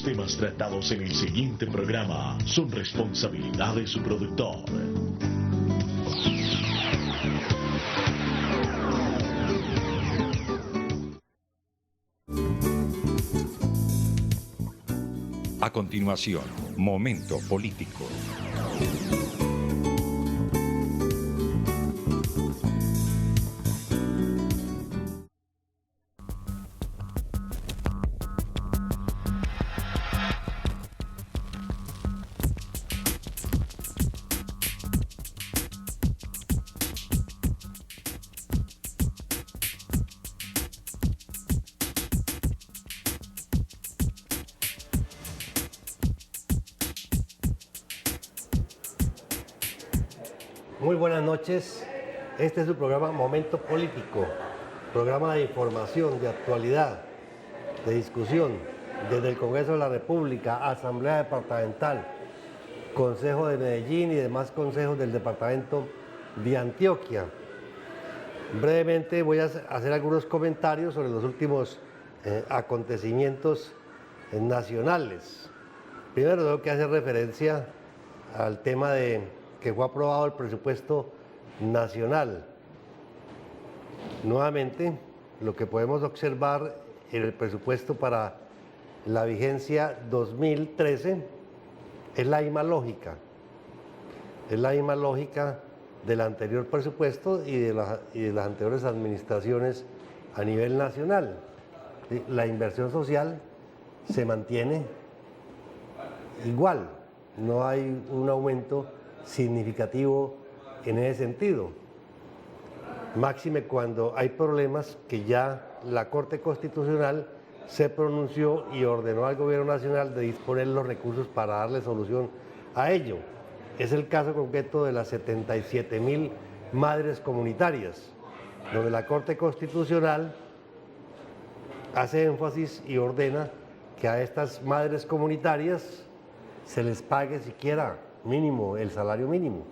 Los temas tratados en el siguiente programa son responsabilidad de su productor. A continuación, Momento Político. Muy buenas noches, este es su programa Momento Político, programa de información, de actualidad, de discusión, desde el Congreso de la República, Asamblea Departamental, Consejo de Medellín y demás consejos del Departamento de Antioquia. Brevemente voy a hacer algunos comentarios sobre los últimos acontecimientos nacionales. Primero tengo que hacer referencia al tema de que fue aprobado el presupuesto nacional. Nuevamente, lo que podemos observar en el presupuesto para la vigencia 2013 es la misma lógica. Es la misma lógica del anterior presupuesto y de las anteriores administraciones a nivel nacional. La inversión social se mantiene igual, no hay un aumento significativo en ese sentido. Máxime cuando hay problemas que ya la Corte Constitucional se pronunció y ordenó al Gobierno Nacional de disponer los recursos para darle solución a ello. Es el caso concreto de las 77.000 madres comunitarias, donde la Corte Constitucional hace énfasis y ordena que a estas madres comunitarias se les pague siquiera mínimo, el salario mínimo,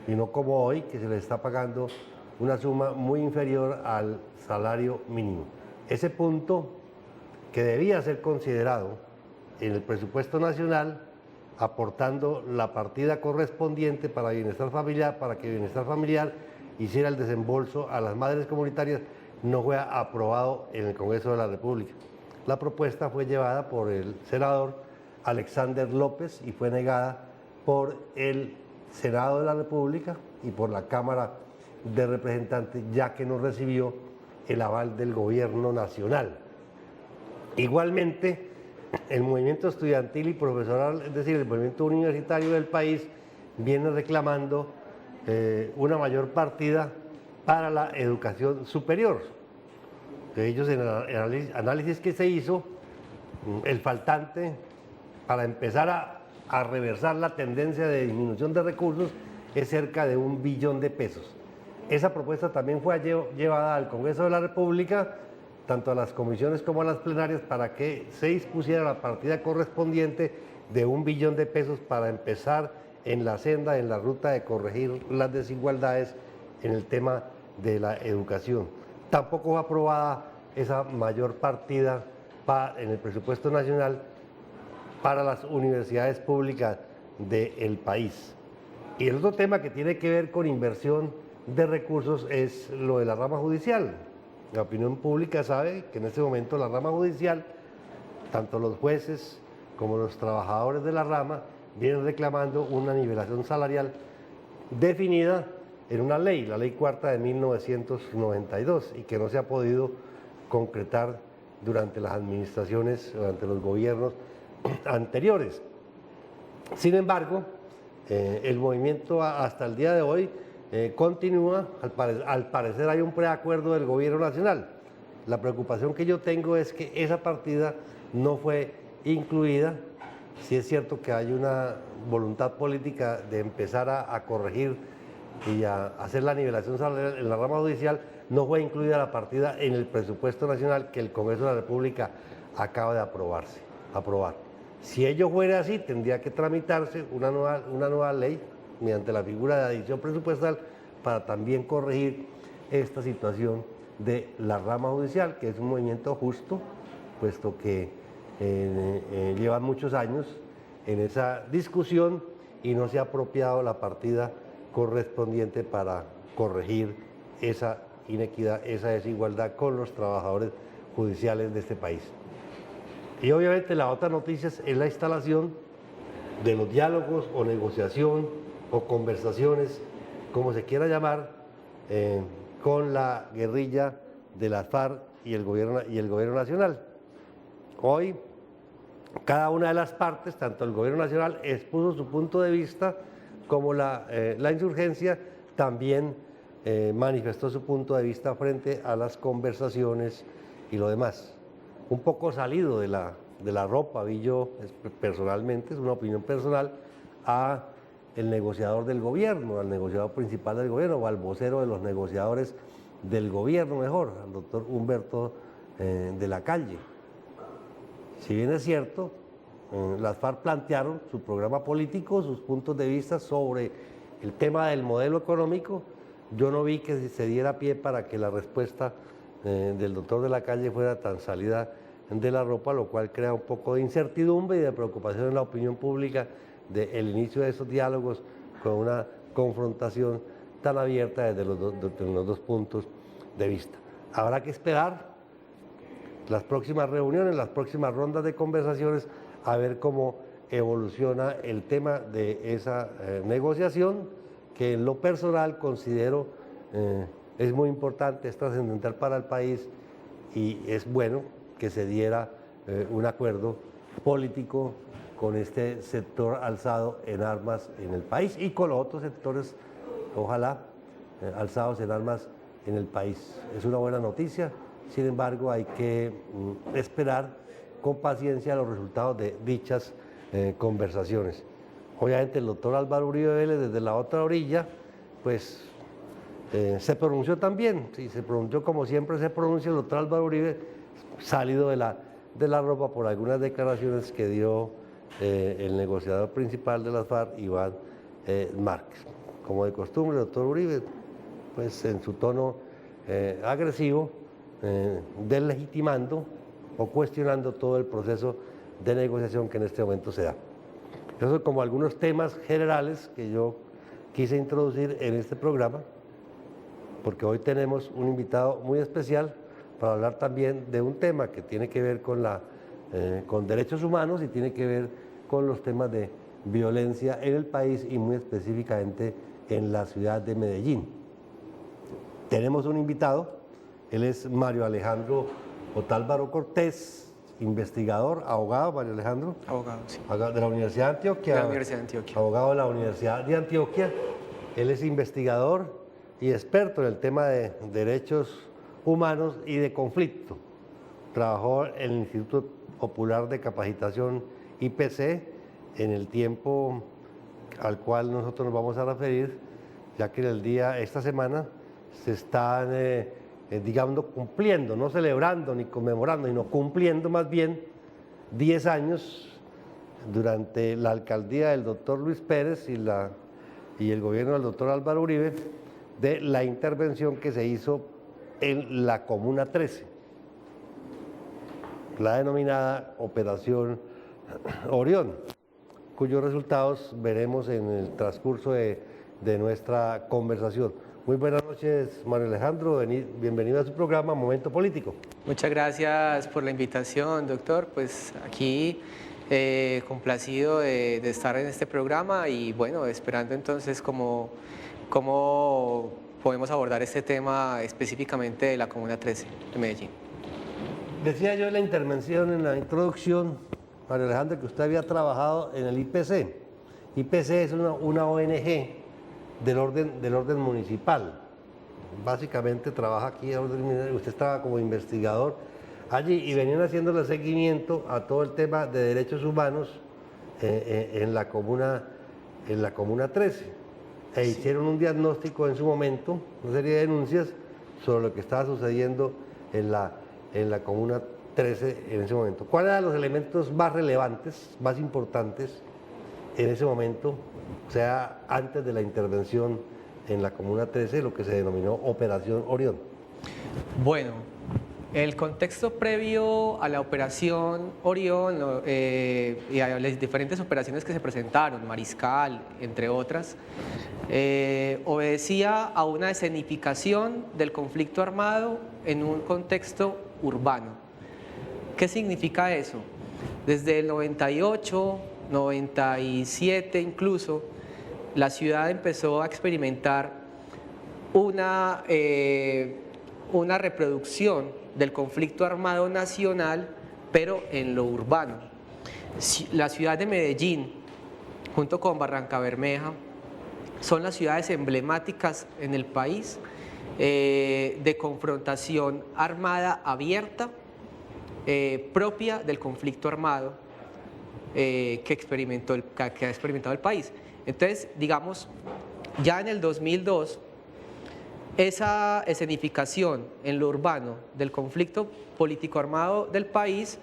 y no como hoy que se les está pagando una suma muy inferior al salario mínimo. Ese punto que debía ser considerado en el presupuesto nacional, aportando la partida correspondiente para bienestar familiar, para que bienestar familiar hiciera el desembolso a las madres comunitarias, no fue aprobado en el Congreso de la República. La propuesta fue llevada por el senador Alexander López y fue negada por el Senado de la República y por la Cámara de Representantes, ya que no recibió el aval del Gobierno Nacional. Igualmente, el movimiento estudiantil y profesoral, es decir, el movimiento universitario del país, viene reclamando una mayor partida para la educación superior. De ellos, en el análisis que se hizo, el faltante para empezar a reversar la tendencia de disminución de recursos es cerca de 1 billón de pesos. Esa propuesta también fue llevada al Congreso de la República, tanto a las comisiones como a las plenarias, para que se dispusiera la partida correspondiente de 1 billón de pesos para empezar en la senda, en la ruta de corregir las desigualdades en el tema de la educación. Tampoco fue aprobada esa mayor partida en el presupuesto nacional para las universidades públicas del país. Y el otro tema que tiene que ver con inversión de recursos es lo de la rama judicial. La opinión pública sabe que en este momento la rama judicial, tanto los jueces como los trabajadores de la rama, vienen reclamando una nivelación salarial definida en una ley, la Ley Cuarta de 1992, y que no se ha podido concretar durante las administraciones, durante los gobiernos anteriores. Sin embargo, el movimiento hasta el día de hoy continúa, al parecer hay un preacuerdo del Gobierno Nacional. La preocupación que yo tengo es que esa partida no fue incluida. Sí es cierto que hay una voluntad política de empezar a corregir y a hacer la nivelación salarial en la rama judicial, no fue incluida la partida en el presupuesto nacional que el Congreso de la República acaba de aprobar. Si ello fuera así, tendría que tramitarse una nueva ley mediante la figura de adición presupuestal para también corregir esta situación de la rama judicial, que es un movimiento justo, puesto que llevan muchos años en esa discusión y no se ha apropiado la partida correspondiente para corregir esa inequidad, esa desigualdad con los trabajadores judiciales de este país. Y obviamente la otra noticia es la instalación de los diálogos o negociación o conversaciones, como se quiera llamar, con la guerrilla de las FARC y el gobierno nacional. Hoy cada una de las partes, tanto el gobierno nacional expuso su punto de vista, como la insurgencia también manifestó su punto de vista frente a las conversaciones y lo demás. Un poco salido de la ropa, vi yo personalmente, es una opinión personal, a el negociador del gobierno, al negociador principal del gobierno o al vocero de los negociadores del gobierno mejor, al doctor Humberto de la Calle. Si bien es cierto, las FARC plantearon su programa político, sus puntos de vista sobre el tema del modelo económico, yo no vi que se diera pie para que la respuesta del doctor de la Calle fuera tan salida de la ropa, lo cual crea un poco de incertidumbre y de preocupación en la opinión pública del inicio de esos diálogos con una confrontación tan abierta desde los dos puntos de vista. Habrá que esperar las próximas reuniones, las próximas rondas de conversaciones, a ver cómo evoluciona el tema de esa negociación, que en lo personal considero es muy importante, es trascendental para el país y es bueno que se diera un acuerdo político con este sector alzado en armas en el país y con los otros sectores, ojalá, alzados en armas en el país. Es una buena noticia, sin embargo hay que esperar con paciencia los resultados de dichas conversaciones. Obviamente el doctor Álvaro Uribe Vélez, desde la otra orilla, pues se pronunció también, sí, se pronunció como siempre se pronuncia el doctor Álvaro Uribe, salido de la ropa por algunas declaraciones que dio el negociador principal de las FARC, Iván Márquez. Como de costumbre, el doctor Uribe, pues en su tono agresivo, deslegitimando o cuestionando todo el proceso de negociación que en este momento se da. Esos son como algunos temas generales que yo quise introducir en este programa, porque hoy tenemos un invitado muy especial para hablar también de un tema que tiene que ver con derechos humanos y tiene que ver con los temas de violencia en el país y muy específicamente en la ciudad de Medellín. Tenemos un invitado, él es Mario Alejandro Otálvaro Cortés, investigador, abogado. Mario Alejandro. Abogado, sí. De la Universidad de Antioquia. De la Universidad de Antioquia. Abogado de la Universidad de Antioquia. Él es investigador y experto en el tema de derechos humanos y de conflicto. Trabajó en el Instituto Popular de Capacitación IPC en el tiempo al cual nosotros nos vamos a referir, ya que esta semana se están, digamos, cumpliendo, no celebrando ni conmemorando, sino cumpliendo más bien 10 años durante la alcaldía del doctor Luis Pérez y el gobierno del doctor Álvaro Uribe, de la intervención que se hizo en la Comuna 13, la denominada Operación Orión, cuyos resultados veremos en el transcurso de nuestra conversación. Muy buenas noches, Mario Alejandro, bienvenido a su programa Momento Político. Muchas gracias por la invitación, doctor. Pues aquí complacido de estar en este programa y bueno, esperando entonces cómo podemos abordar este tema específicamente de la Comuna 13 de Medellín. Decía yo en la intervención, en la introducción, Mario Alejandro, que usted había trabajado en el IPC. IPC es una ONG del orden municipal. Básicamente trabaja aquí, usted estaba como investigador allí y venían haciéndole seguimiento a todo el tema de derechos humanos en la Comuna 13. E hicieron un diagnóstico en su momento, una serie de denuncias sobre lo que estaba sucediendo en la Comuna 13 en ese momento. ¿Cuáles eran los elementos más relevantes, más importantes en ese momento, o sea, antes de la intervención en la Comuna 13, lo que se denominó Operación Orión? Bueno, El contexto previo a la operación Orión y a las diferentes operaciones que se presentaron, Mariscal, entre otras, obedecía a una escenificación del conflicto armado en un contexto urbano. ¿Qué significa eso? Desde el 98, 97 incluso, la ciudad empezó a experimentar una reproducción del conflicto armado nacional, pero en lo urbano. La ciudad de Medellín, junto con Barrancabermeja, son las ciudades emblemáticas en el país de confrontación armada abierta propia del conflicto armado que ha experimentado el país. Entonces, digamos, ya en el 2002, esa escenificación en lo urbano del conflicto político armado del país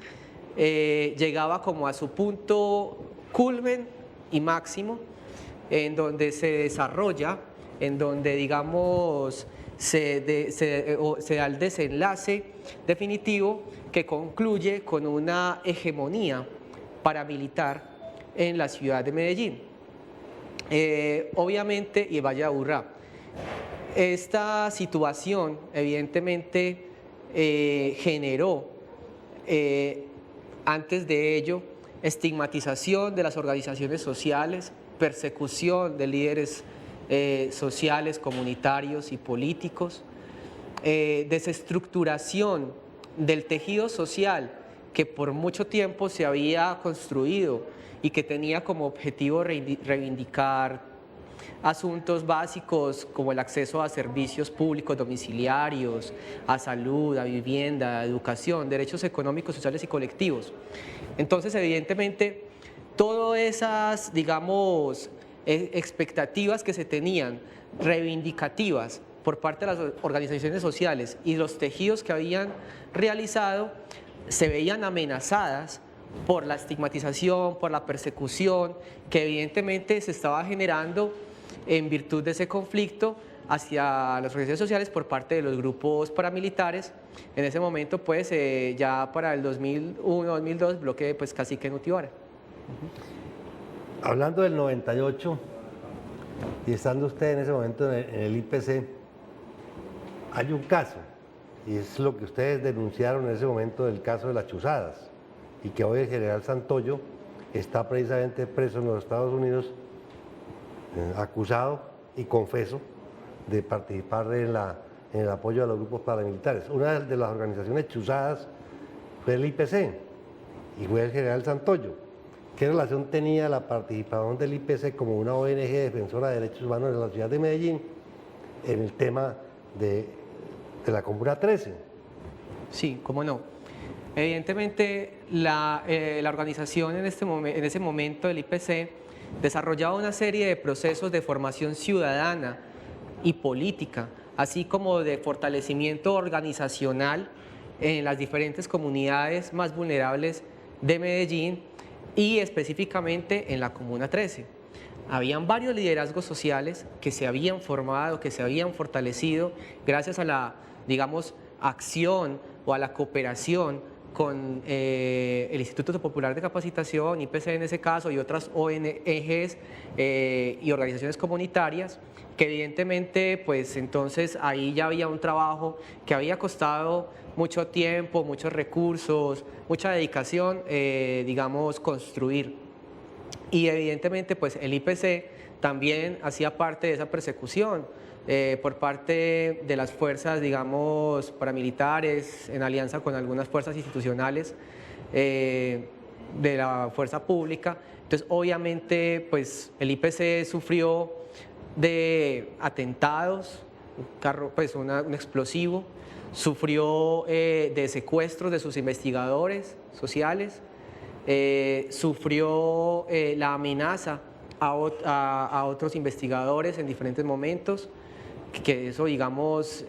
llegaba como a su punto culmen y máximo, en donde se desarrolla, en donde digamos se da el desenlace definitivo que concluye con una hegemonía paramilitar en la ciudad de Medellín. Obviamente, y Valle de Aburrá. Esta situación evidentemente generó antes de ello estigmatización de las organizaciones sociales, persecución de líderes sociales, comunitarios y políticos, desestructuración del tejido social que por mucho tiempo se había construido y que tenía como objetivo reivindicar asuntos básicos como el acceso a servicios públicos domiciliarios, a salud, a vivienda, a educación, derechos económicos, sociales y colectivos. Entonces, evidentemente, todas esas, digamos, expectativas que se tenían, reivindicativas por parte de las organizaciones sociales y los tejidos que habían realizado, se veían amenazadas por la estigmatización, por la persecución que evidentemente se estaba generando en virtud de ese conflicto hacia las organizaciones sociales por parte de los grupos paramilitares. En ese momento, pues, ya para el 2001-2002, bloque pues, Cacique Nutibara. Hablando del 98, y estando usted en ese momento en el IPC, hay un caso, y es lo que ustedes denunciaron en ese momento del caso de las chuzadas, y que hoy el general Santoyo está precisamente preso en los Estados Unidos, acusado y confeso de participar en el apoyo a los grupos paramilitares. Una de las organizaciones chuzadas fue el IPC y fue el general Santoyo. ¿Qué relación tenía la participación del IPC como una ONG defensora de derechos humanos en la ciudad de Medellín en el tema de la Comuna 13? Sí, cómo no. Evidentemente, la organización en ese momento, el IPC, desarrollaba una serie de procesos de formación ciudadana y política, así como de fortalecimiento organizacional en las diferentes comunidades más vulnerables de Medellín y específicamente en la Comuna 13. Habían varios liderazgos sociales que se habían formado, que se habían fortalecido gracias a la, digamos, acción o a la cooperación con el Instituto Popular de Capacitación, IPC en ese caso, y otras ONGs y organizaciones comunitarias, que evidentemente, pues entonces ahí ya había un trabajo que había costado mucho tiempo, muchos recursos, mucha dedicación, digamos, construir. Y evidentemente, pues el IPC también hacía parte de esa persecución por parte de las fuerzas, digamos, paramilitares, en alianza con algunas fuerzas institucionales de la fuerza pública. Entonces, obviamente, pues el IPC sufrió de atentados, un explosivo, sufrió de secuestros de sus investigadores sociales, sufrió la amenaza a otros investigadores en diferentes momentos, que eso, digamos,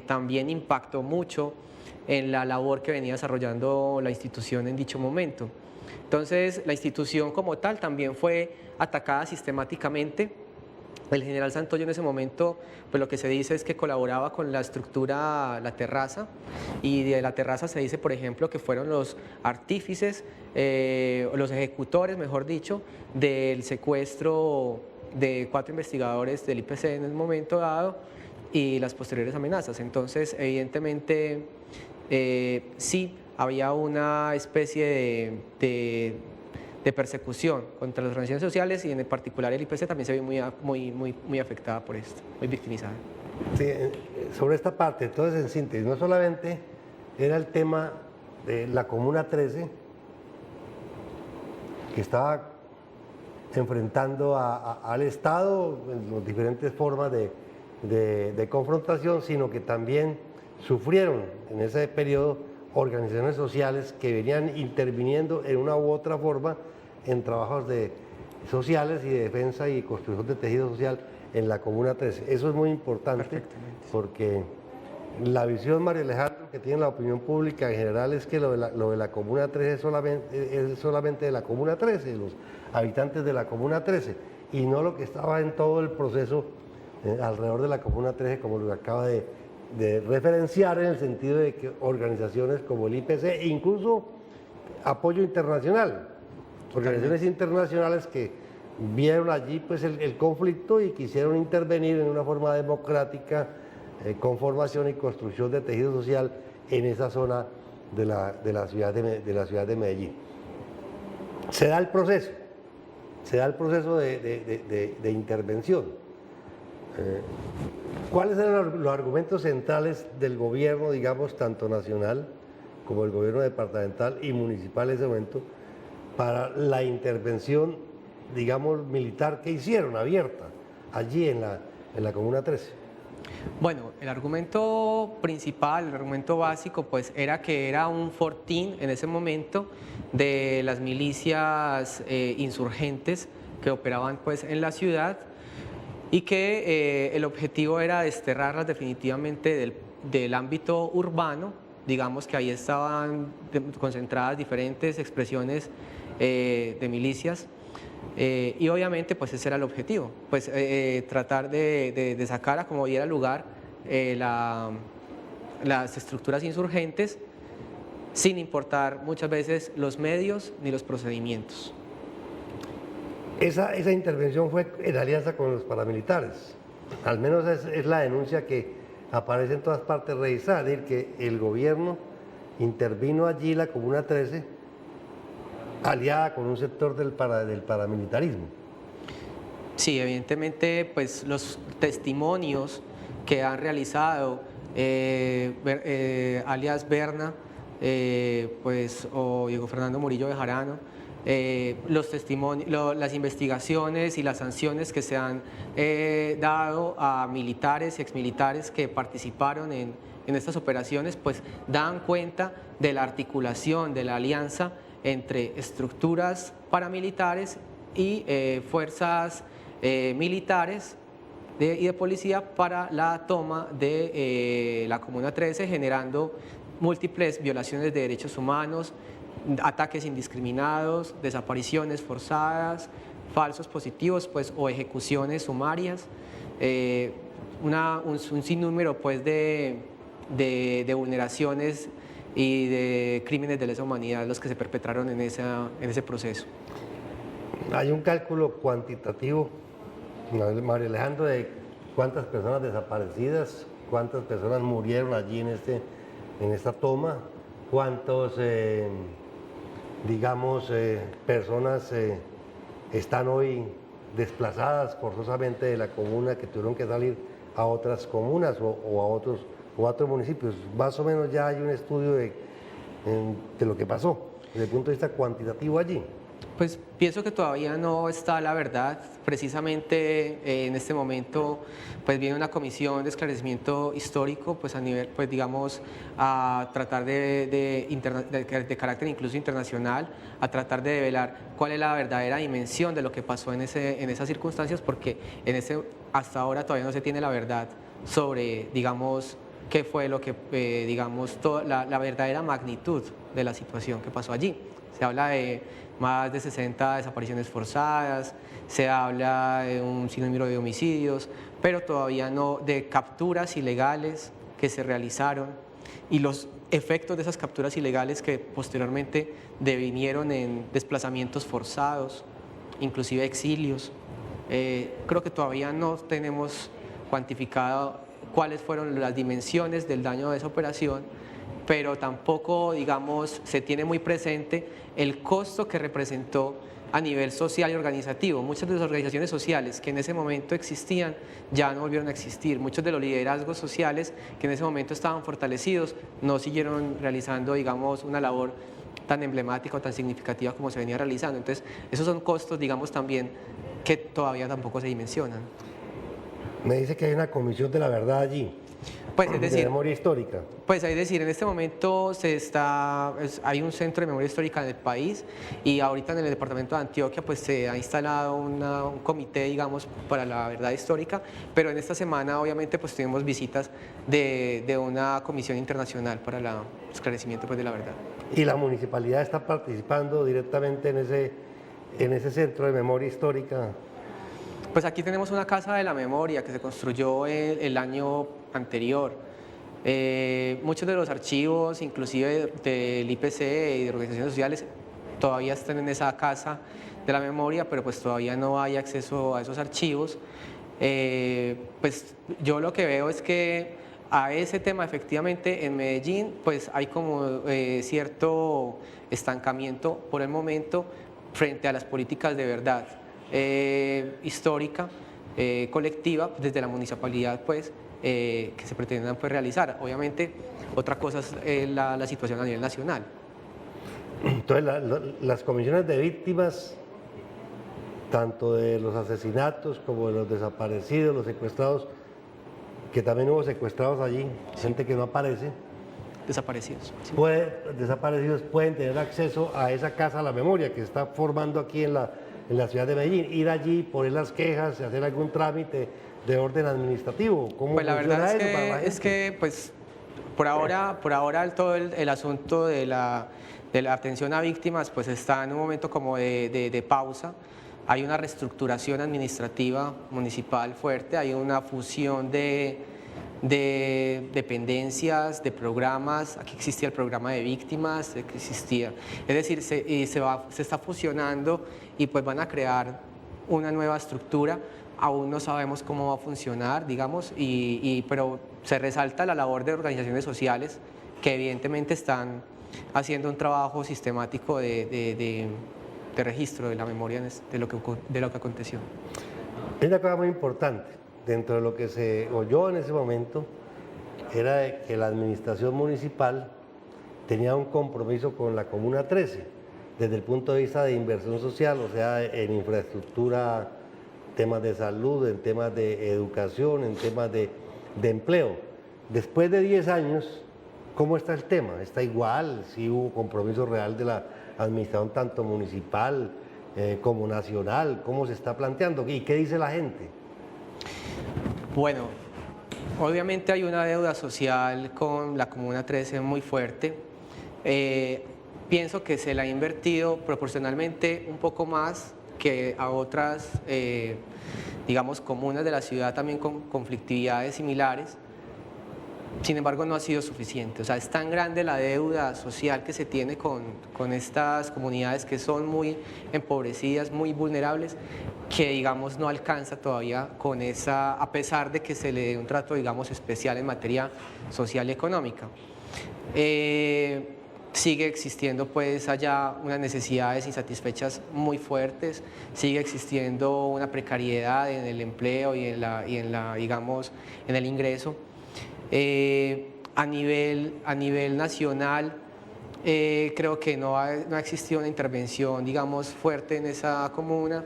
también impactó mucho en la labor que venía desarrollando la institución en dicho momento. Entonces, la institución como tal también fue atacada sistemáticamente El general Santoyo en ese momento, pues lo que se dice es que colaboraba con la estructura, la terraza, y de la terraza se dice, por ejemplo, que fueron los artífices, los ejecutores, mejor dicho, del secuestro de 4 investigadores del IPC en el momento dado y las posteriores amenazas. Entonces, evidentemente, sí había una especie de persecución contra las organizaciones sociales, y en particular el IPC también se ve muy afectada por esto, muy victimizada. Sí, sobre esta parte, entonces en síntesis, no solamente era el tema de la Comuna 13, que estaba enfrentando al Estado en las diferentes formas de confrontación, sino que también sufrieron en ese periodo organizaciones sociales que venían interviniendo en una u otra forma en trabajos sociales y de defensa y construcción de tejido social en la Comuna 13. Eso es muy importante porque la visión, María Alejandra, que tiene la opinión pública en general es que lo de la Comuna 13 es solamente de la Comuna 13, de los habitantes de la Comuna 13, y no lo que estaba en todo el proceso alrededor de la Comuna 13, como lo acaba de referenciar, en el sentido de que organizaciones como el IPC e incluso apoyo internacional, organizaciones internacionales que vieron allí pues el conflicto y quisieron intervenir en una forma democrática, con formación y construcción de tejido social en esa zona de la ciudad de Medellín. Se da el proceso de intervención. ¿Cuáles eran los argumentos centrales del gobierno, digamos, tanto nacional como el gobierno departamental y municipal en ese momento, para la intervención, digamos, militar que hicieron, abierta, allí en la Comuna 13? Bueno, el argumento principal, el argumento básico, pues era que era un fortín en ese momento de las milicias insurgentes que operaban pues en la ciudad, y que el objetivo era desterrarlas definitivamente del ámbito urbano. Digamos que ahí estaban concentradas diferentes expresiones de milicias, y obviamente pues ese era el objetivo, pues tratar de sacar a como diera lugar las estructuras insurgentes, sin importar muchas veces los medios ni los procedimientos. Esa intervención fue en alianza con los paramilitares, al menos es la denuncia que aparece en todas partes registrada, es decir, que el gobierno intervino allí, la Comuna 13, aliada con un sector del paramilitarismo. Sí, evidentemente, pues los testimonios que han realizado alias Berna, pues, o Diego Fernando Murillo Bejarano, los testimonios, las investigaciones y las sanciones que se han dado a militares y exmilitares que participaron en estas operaciones, pues dan cuenta de la articulación, de la alianza entre estructuras paramilitares y fuerzas militares y de policía para la toma de la Comuna 13, generando múltiples violaciones de derechos humanos, ataques indiscriminados, desapariciones forzadas, falsos positivos pues, o ejecuciones sumarias, un sinnúmero pues, de vulneraciones y de crímenes de lesa humanidad los que se perpetraron en ese proceso. Hay un cálculo cuantitativo, María Alejandra, de cuántas personas desaparecidas, cuántas personas murieron allí en esta toma, cuántos personas están hoy desplazadas forzosamente de la comuna, que tuvieron que salir a otras comunas o a otros municipios. Más o menos ya hay un estudio de lo que pasó desde el punto de vista cuantitativo allí. Pues pienso que todavía no está la verdad. Precisamente en este momento pues viene una comisión de esclarecimiento histórico pues a nivel, pues digamos, a tratar de carácter incluso internacional, a tratar de develar cuál es la verdadera dimensión de lo que pasó en esas circunstancias, porque hasta ahora todavía no se tiene la verdad sobre, digamos, qué fue lo que, la verdadera magnitud de la situación que pasó allí. Se habla de más de 60 desapariciones forzadas, se habla de un sinnúmero de homicidios, pero todavía no de capturas ilegales que se realizaron y los efectos de esas capturas ilegales que posteriormente devinieron en desplazamientos forzados, inclusive exilios. Creo que todavía no tenemos cuantificado cuáles fueron las dimensiones del daño de esa operación, pero tampoco, digamos, se tiene muy presente el costo que representó a nivel social y organizativo. Muchas de las organizaciones sociales que en ese momento existían ya no volvieron a existir. Muchos de los liderazgos sociales que en ese momento estaban fortalecidos no siguieron realizando, digamos, una labor tan emblemática o tan significativa como se venía realizando. Entonces, esos son costos, digamos, también que todavía tampoco se dimensionan. Me dice que hay una comisión de la verdad allí, Pues es decir, de memoria histórica. Pues es decir, en este momento hay un centro de memoria histórica en el país y ahorita en el departamento de Antioquia pues se ha instalado un comité, digamos, para la verdad histórica, pero en esta semana obviamente pues tuvimos visitas de una comisión internacional para el esclarecimiento pues, de la verdad. ¿Y la municipalidad está participando directamente en ese centro de memoria histórica? Pues aquí tenemos una casa de la memoria que se construyó el año anterior. Muchos de los archivos, inclusive del IPC y de organizaciones sociales, todavía están en esa casa de la memoria, pero pues todavía no hay acceso a esos archivos. Pues yo lo que veo es que a ese tema efectivamente en Medellín pues hay como cierto estancamiento por el momento frente a las políticas de verdad histórica, colectiva, desde la municipalidad pues, que se pretendan pues, realizar. Obviamente, otra cosa es la situación a nivel nacional. Entonces, las comisiones de víctimas, tanto de los asesinatos como de los desaparecidos, los secuestrados, que también hubo secuestrados allí, gente que no aparece, desaparecidos. Sí. Desaparecidos pueden tener acceso a esa casa de la memoria que está formando aquí en la ciudad de Medellín, ir allí, poner las quejas, hacer algún trámite de orden administrativo. ¿Cómo pues la verdad es que pues por ahora todo el asunto de la atención a víctimas pues está en un momento como de pausa. Hay una reestructuración administrativa municipal fuerte, hay una fusión de dependencias, de programas. Aquí existía el programa de víctimas, existía. Es decir, se está fusionando y pues van a crear una nueva estructura. Aún no sabemos cómo va a funcionar, digamos, pero se resalta la labor de organizaciones sociales que evidentemente están haciendo un trabajo sistemático de registro de la memoria de lo que aconteció. Hay una cosa muy importante dentro de lo que se oyó en ese momento, era de que la administración municipal tenía un compromiso con la Comuna 13 desde el punto de vista de inversión social, o sea, en infraestructura, temas de salud, en temas de educación, en temas de empleo. Después de 10 años, ¿cómo está el tema? ¿Está igual? ¿Sí hubo compromiso real de la administración tanto municipal como nacional? ¿Cómo se está planteando? ¿Y qué dice la gente? Bueno, obviamente hay una deuda social con la Comuna 13 muy fuerte. Pienso que se la ha invertido proporcionalmente un poco más que a otras, digamos, comunas de la ciudad también con conflictividades similares. Sin embargo, no ha sido suficiente. O sea, es tan grande la deuda social que se tiene con estas comunidades que son muy empobrecidas, muy vulnerables, que, digamos, no alcanza todavía con esa, a pesar de que se le dé un trato, digamos, especial en materia social y económica. Sigue existiendo, pues, allá unas necesidades insatisfechas muy fuertes, sigue existiendo una precariedad en el empleo y en la digamos, en el ingreso. A nivel nacional, creo que no ha existido una intervención, digamos, fuerte en esa comuna.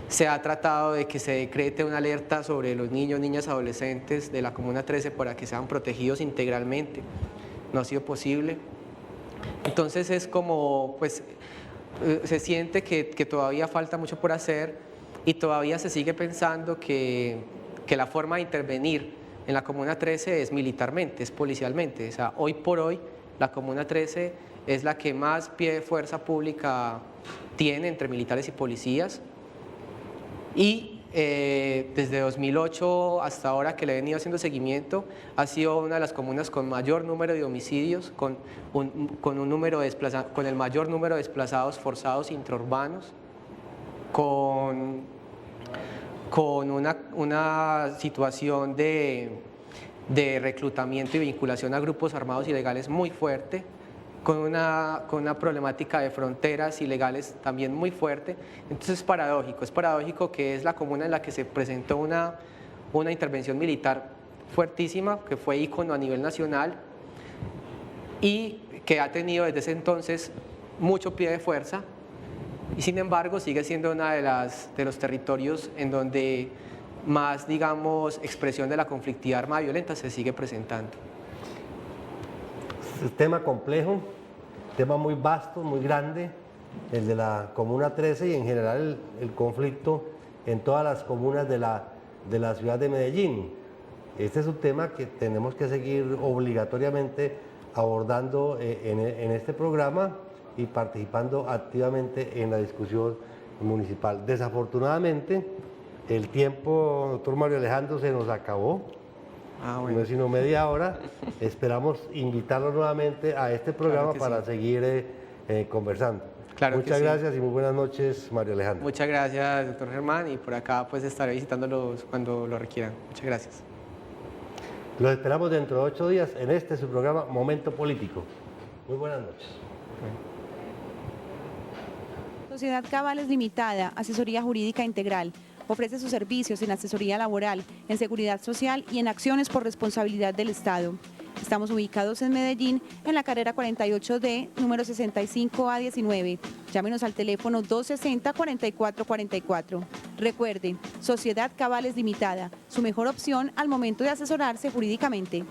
Se ha tratado de que se decrete una alerta sobre los niños, niñas, adolescentes de la Comuna 13 para que sean protegidos integralmente. No ha sido posible. Entonces es como, pues, se siente que todavía falta mucho por hacer y todavía se sigue pensando que la forma de intervenir en la Comuna 13 es militarmente, es policialmente. O sea, hoy por hoy la Comuna 13 es la que más pie de fuerza pública tiene entre militares y policías. Y desde 2008 hasta ahora que le he venido haciendo seguimiento, ha sido una de las comunas con mayor número de homicidios, con el mayor número de desplazados forzados intraurbanos, con una situación de reclutamiento y vinculación a grupos armados ilegales muy fuerte, con una problemática de fronteras ilegales también muy fuerte. Entonces es paradójico que es la comuna en la que se presentó una intervención militar fuertísima, que fue ícono a nivel nacional y que ha tenido desde ese entonces mucho pie de fuerza, y sin embargo sigue siendo una de los territorios en donde más, digamos, expresión de la conflictividad armada violenta se sigue presentando. Es un tema complejo, tema muy vasto, muy grande, el de la Comuna 13 y en general el conflicto en todas las comunas de la ciudad de Medellín. Este es un tema que tenemos que seguir obligatoriamente abordando en este programa y participando activamente en la discusión municipal. Desafortunadamente, el tiempo, doctor Mario Alejandro, se nos acabó. Bueno. No es sino media hora. Esperamos invitarlo nuevamente a este programa para seguir conversando. Muchas gracias y muy buenas noches, Mario Alejandro. Muchas gracias, doctor Germán, y por acá pues estaré visitándolos cuando lo requieran. Muchas gracias. Los esperamos dentro de 8 días en este su programa Momento Político. Muy buenas noches. Sociedad Cabales Limitada, asesoría jurídica integral. Ofrece sus servicios en asesoría laboral, en seguridad social y en acciones por responsabilidad del Estado. Estamos ubicados en Medellín, en la carrera 48D, número 65A19. Llámenos al teléfono 260-4444. Recuerde, Sociedad Cabales Limitada, su mejor opción al momento de asesorarse jurídicamente.